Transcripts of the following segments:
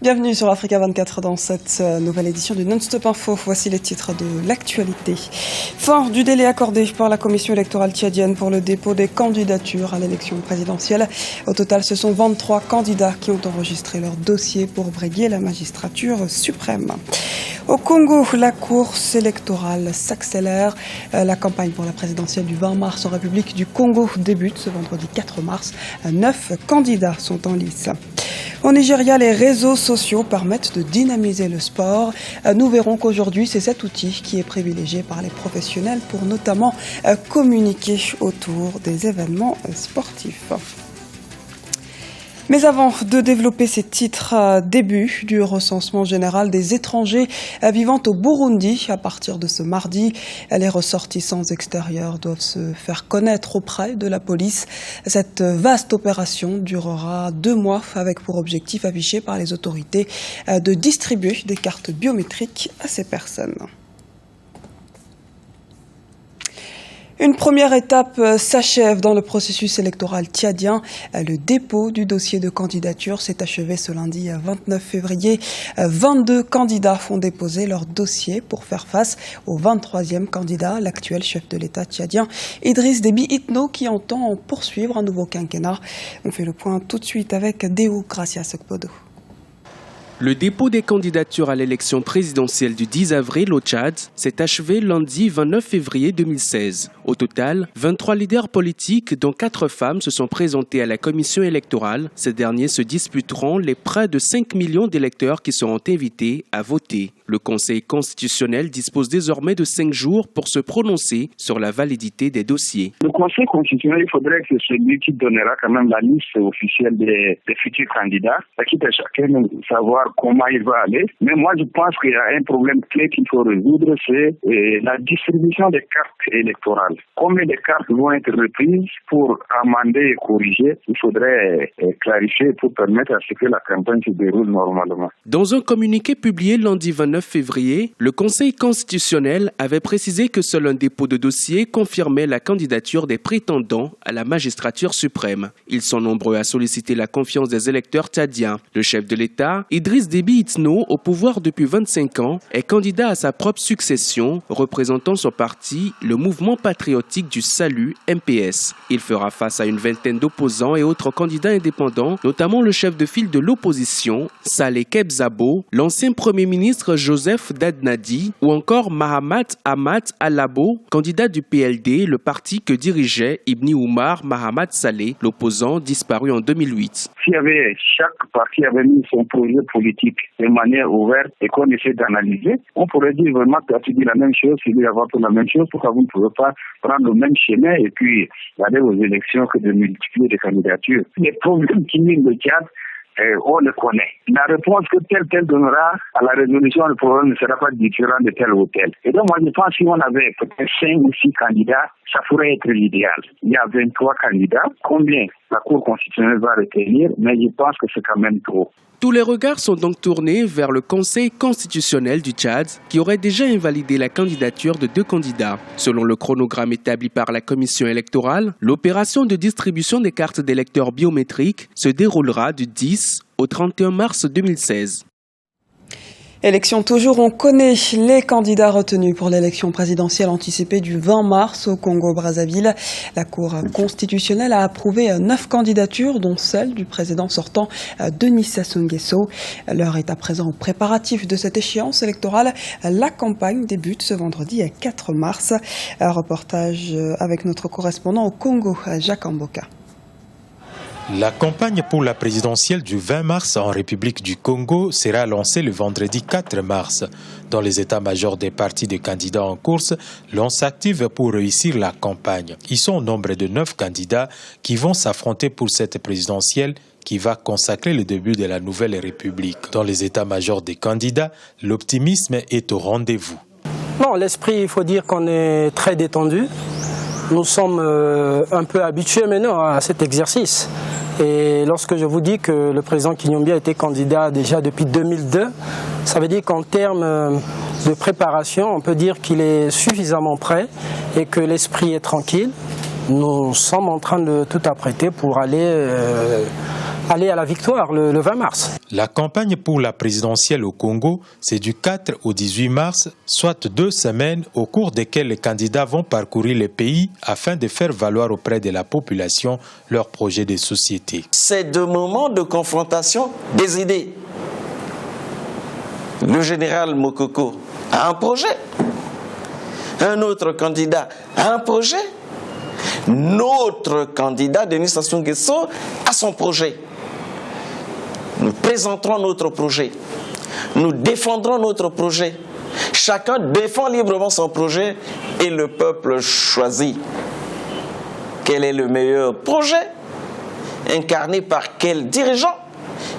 Bienvenue sur Africa 24 dans cette nouvelle édition du Non-Stop Info. Voici les titres de l'actualité. Fin du délai accordé par la commission électorale tchadienne pour le dépôt des candidatures à l'élection présidentielle. Au total, ce sont 23 candidats qui ont enregistré leur dossier pour briguer la magistrature suprême. Au Congo, la course électorale s'accélère. La campagne pour la présidentielle du 20 mars en République du Congo débute ce vendredi 4 mars. 9 candidats sont en lice. Au Nigeria, les réseaux sociaux permettent de dynamiser le sport. Nous verrons qu'aujourd'hui, c'est cet outil qui est privilégié par les professionnels pour notamment communiquer autour des événements sportifs. Mais avant de développer ces titres, début du recensement général des étrangers vivant au Burundi. À partir de ce mardi, les ressortissants extérieurs doivent se faire connaître auprès de la police. Cette vaste opération durera 2 mois avec pour objectif affiché par les autorités de distribuer des cartes biométriques à ces personnes. Une première étape s'achève dans le processus électoral tchadien. Le dépôt du dossier de candidature s'est achevé ce lundi 29 février. 22 candidats ont déposé leur dossier pour faire face au 23e candidat, l'actuel chef de l'État tchadien, Idriss Déby Itno, qui entend poursuivre un nouveau quinquennat. On fait le point tout de suite avec Deo Gracia Sokpodo. Le dépôt des candidatures à l'élection présidentielle du 10 avril au Tchad s'est achevé lundi 29 février 2016. Au total, 23 leaders politiques, dont 4 femmes, se sont présentés à la commission électorale. Ces derniers se disputeront les près de 5 millions d'électeurs qui seront invités à voter. Le Conseil constitutionnel dispose désormais de 5 jours pour se prononcer sur la validité des dossiers. Le Conseil constitutionnel, il faudrait que c'est lui qui donnera quand même la liste officielle des futurs candidats. Quitte à chacun de savoir comment il va aller. Mais moi, je pense qu'il y a un problème clé qu'il faut résoudre, c'est la distribution des cartes électorales. Combien de cartes vont être reprises pour amender et corriger? Il faudrait clarifier pour permettre à ce que la campagne se déroule normalement. Dans un communiqué publié lundi 29 février, le Conseil constitutionnel avait précisé que seul un dépôt de dossier confirmait la candidature des prétendants à la magistrature suprême. Ils sont nombreux à solliciter la confiance des électeurs tchadiens. Le chef de l'État, Idriss Déby Itno, au pouvoir depuis 25 ans, est candidat à sa propre succession, représentant son parti, le Mouvement patriotique du salut, MPS. Il fera face à une vingtaine d'opposants et autres candidats indépendants, notamment le chef de file de l'opposition, Saleh Kebzabo, l'ancien premier ministre Joseph Dadnadi, ou encore Mahamat Ahmad Alabo, candidat du PLD, le parti que dirigeait Ibni Oumar Mahamat Saleh, l'opposant disparu en 2008. Chaque parti avait mis son projet politique de manière ouverte et qu'on essaie d'analyser, on pourrait dire vraiment que tu dis la même chose, tu dis avoir la même chose, pourquoi vous ne pouvez pas prendre le même chemin et puis aller aux élections que de multiplier les candidatures. Les problèmes qui minent le Tchad, on le connaît. La réponse que tel donnera à la résolution du problème ne sera pas différente de tel ou tel. Et donc moi je pense que si on avait peut-être 5 ou 6 candidats, ça pourrait être l'idéal. Il y a 23 candidats. Combien la Cour constitutionnelle va retenir? Mais je pense que c'est quand même trop. Tous les regards sont donc tournés vers le Conseil constitutionnel du Tchad qui aurait déjà invalidé la candidature de 2 candidats. Selon le chronogramme établi par la commission électorale, l'opération de distribution des cartes d'électeurs biométriques se déroulera du 10 au 31 mars 2016. Élection toujours, on connaît les candidats retenus pour l'élection présidentielle anticipée du 20 mars au Congo-Brazzaville. La Cour constitutionnelle a approuvé 9 candidatures, dont celle du président sortant Denis Sassou Nguesso. L'heure est à présent aux préparatifs de cette échéance électorale. La campagne débute ce vendredi 4 mars. Un reportage avec notre correspondant au Congo, Jacques Amboka. La campagne pour la présidentielle du 20 mars en République du Congo sera lancée le vendredi 4 mars. Dans les états-majors des partis de candidats en course, l'on s'active pour réussir la campagne. Ils sont au nombre de 9 candidats qui vont s'affronter pour cette présidentielle qui va consacrer le début de la nouvelle République. Dans les états-majors des candidats, l'optimisme est au rendez-vous. Non, l'esprit, il faut dire qu'on est très détendu. Nous sommes un peu habitués maintenant à cet exercice. Et lorsque je vous dis que le président Kinyombi a été candidat déjà depuis 2002, ça veut dire qu'en termes de préparation, on peut dire qu'il est suffisamment prêt et que l'esprit est tranquille. Nous sommes en train de tout apprêter pour aller aller à la victoire le 20 mars. La campagne pour la présidentielle au Congo, c'est du 4 au 18 mars, soit 2 semaines au cours desquelles les candidats vont parcourir le pays afin de faire valoir auprès de la population leurs projets de société. C'est de moments de confrontation des idées. Le général Mokoko a un projet. Un autre candidat a un projet. Notre candidat, Denis Sassou Nguesso, a son projet. Nous présenterons notre projet. Nous défendrons notre projet. Chacun défend librement son projet et le peuple choisit. Quel est le meilleur projet? Incarné par quel dirigeant?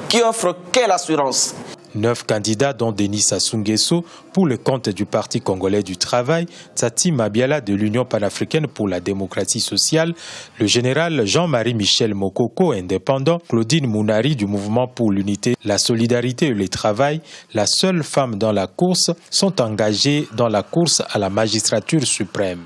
Qui offre quelle assurance? 9 candidats, dont Denis Sassou Nguesso pour le compte du Parti congolais du travail, Tsati Mabiala de l'Union panafricaine pour la démocratie sociale, le général Jean-Marie Michel Mokoko, indépendant, Claudine Mounari du mouvement pour l'unité, la solidarité et le travail, la seule femme dans la course, sont engagés dans la course à la magistrature suprême.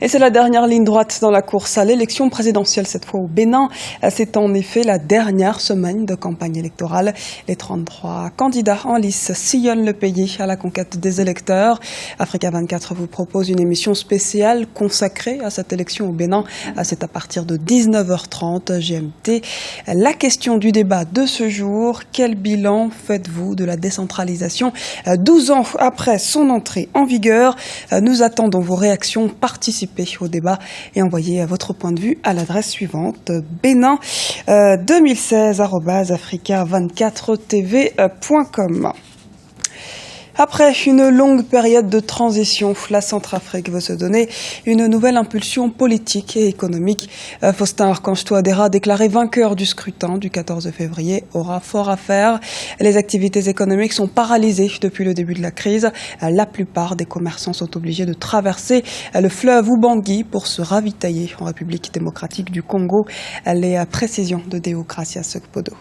Et c'est la dernière ligne droite dans la course à l'élection présidentielle, cette fois au Bénin. C'est en effet la dernière semaine de campagne électorale. Les 33 candidats en lice sillonnent le pays à la conquête des électeurs. Africa 24 vous propose une émission spéciale consacrée à cette élection au Bénin. C'est à partir de 19h30 GMT. La question du débat de ce jour, quel bilan faites-vous de la décentralisation 12 ans après son entrée en vigueur? Nous attendons vos réactions. Participez au débat et envoyez votre point de vue à l'adresse suivante: benin2016@africa24tv.com. Après une longue période de transition, la Centrafrique veut se donner une nouvelle impulsion politique et économique. Faustin Archange Touadéra, déclaré vainqueur du scrutin du 14 février, aura fort à faire. Les activités économiques sont paralysées depuis le début de la crise. La plupart des commerçants sont obligés de traverser le fleuve Ubangi pour se ravitailler en République démocratique du Congo. Les précisions de Deogracia Sekpodo.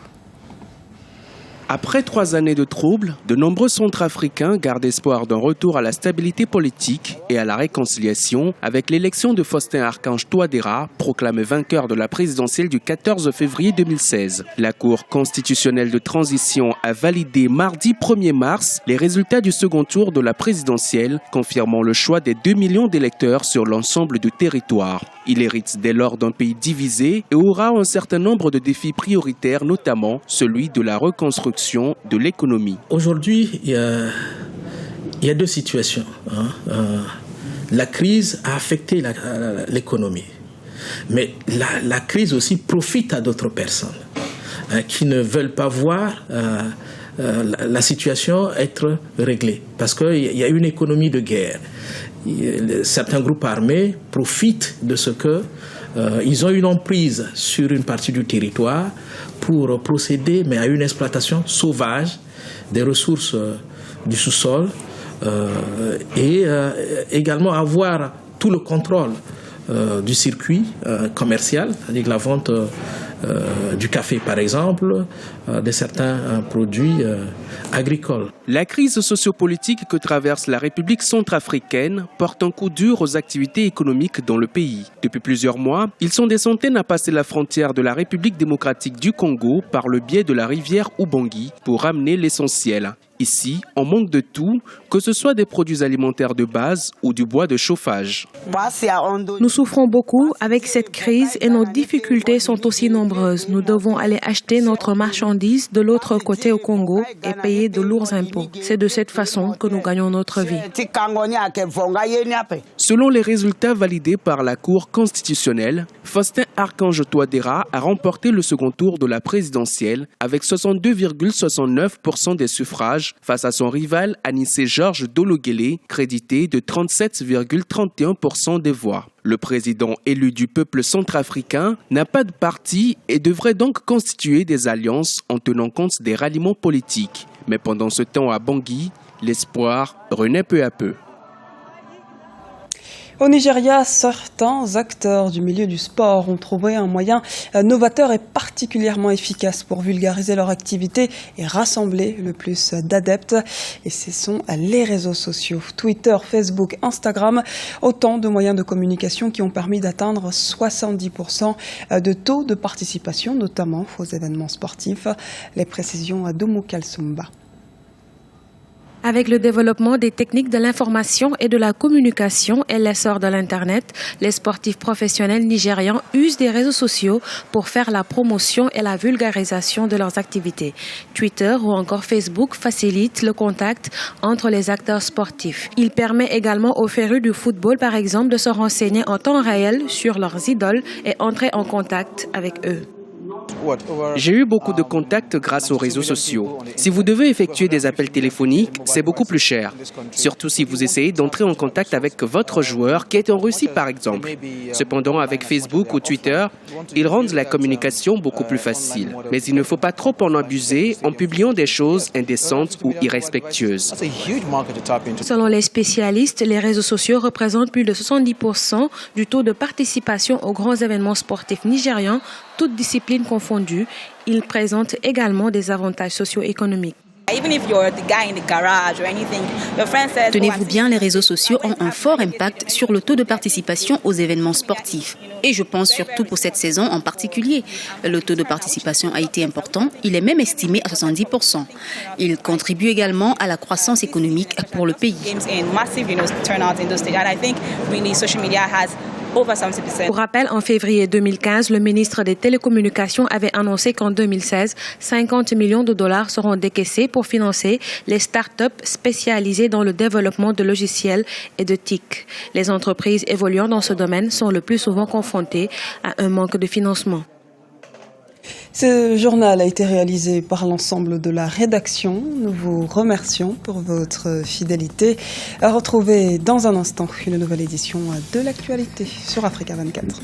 Après 3 années de troubles, de nombreux Centrafricains gardent espoir d'un retour à la stabilité politique et à la réconciliation avec l'élection de Faustin Archange Touadéra, proclamé vainqueur de la présidentielle du 14 février 2016. La Cour constitutionnelle de transition a validé mardi 1er mars les résultats du second tour de la présidentielle, confirmant le choix des 2 millions d'électeurs sur l'ensemble du territoire. Il hérite dès lors d'un pays divisé et aura un certain nombre de défis prioritaires, notamment celui de la reconstruction de l'économie. Aujourd'hui, il y a 2 situations. La crise a affecté l'économie, mais la crise aussi profite à d'autres personnes qui ne veulent pas voir la situation être réglée, parce qu'il y a une économie de guerre. Certains groupes armés profitent de ce que ils ont une emprise sur une partie du territoire pour procéder à une exploitation sauvage des ressources du sous-sol et également avoir tout le contrôle du circuit commercial, c'est-à-dire la vente du café par exemple, de certains produits agricoles. La crise sociopolitique que traverse la République centrafricaine porte un coup dur aux activités économiques dans le pays. Depuis plusieurs mois, ils sont des centaines à passer la frontière de la République démocratique du Congo par le biais de la rivière Ubangi pour ramener l'essentiel. Ici, on manque de tout, que ce soit des produits alimentaires de base ou du bois de chauffage. Nous souffrons beaucoup avec cette crise et nos difficultés sont aussi nombreuses. Nous devons aller acheter notre marchandise de l'autre côté au Congo et payer de lourds impôts. C'est de cette façon que nous gagnons notre vie. Selon les résultats validés par la Cour constitutionnelle, Faustin Archange Touadéra a remporté le second tour de la présidentielle avec 62,69% des suffrages face à son rival Anissé Georges Dologuélé, crédité de 37,31% des voix. Le président élu du peuple centrafricain n'a pas de parti et devrait donc constituer des alliances en tenant compte des ralliements politiques. Mais pendant ce temps à Bangui, l'espoir renaît peu à peu. Au Nigeria, certains acteurs du milieu du sport ont trouvé un moyen novateur et particulièrement efficace pour vulgariser leur activité et rassembler le plus d'adeptes. Et ce sont les réseaux sociaux, Twitter, Facebook, Instagram, autant de moyens de communication qui ont permis d'atteindre 70% de taux de participation, notamment aux événements sportifs. Les précisions d'Oumou Kalsoumba. Avec le développement des techniques de l'information et de la communication et l'essor de l'Internet, les sportifs professionnels nigérians usent des réseaux sociaux pour faire la promotion et la vulgarisation de leurs activités. Twitter ou encore Facebook facilitent le contact entre les acteurs sportifs. Il permet également aux férus du football, par exemple, de se renseigner en temps réel sur leurs idoles et entrer en contact avec eux. J'ai eu beaucoup de contacts grâce aux réseaux sociaux. Si vous devez effectuer des appels téléphoniques, c'est beaucoup plus cher. Surtout si vous essayez d'entrer en contact avec votre joueur qui est en Russie, par exemple. Cependant, avec Facebook ou Twitter, ils rendent la communication beaucoup plus facile. Mais il ne faut pas trop en abuser en publiant des choses indécentes ou irrespectueuses. Selon les spécialistes, les réseaux sociaux représentent plus de 70% du taux de participation aux grands événements sportifs nigérians, toutes disciplines confondues. Ils présentent également des avantages socio-économiques. Tenez-vous bien, les réseaux sociaux ont un fort impact sur le taux de participation aux événements sportifs. Et je pense surtout pour cette saison en particulier. Le taux de participation a été important, il est même estimé à 70%. Il contribue également à la croissance économique pour le pays. Pour rappel, en février 2015, le ministre des Télécommunications avait annoncé qu'en 2016, 50 millions de dollars seront décaissés pour financer les start-up spécialisées dans le développement de logiciels et de TIC. Les entreprises évoluant dans ce domaine sont le plus souvent confrontées à un manque de financement. Ce journal a été réalisé par l'ensemble de la rédaction. Nous vous remercions pour votre fidélité. À retrouver dans un instant une nouvelle édition de l'actualité sur Africa 24.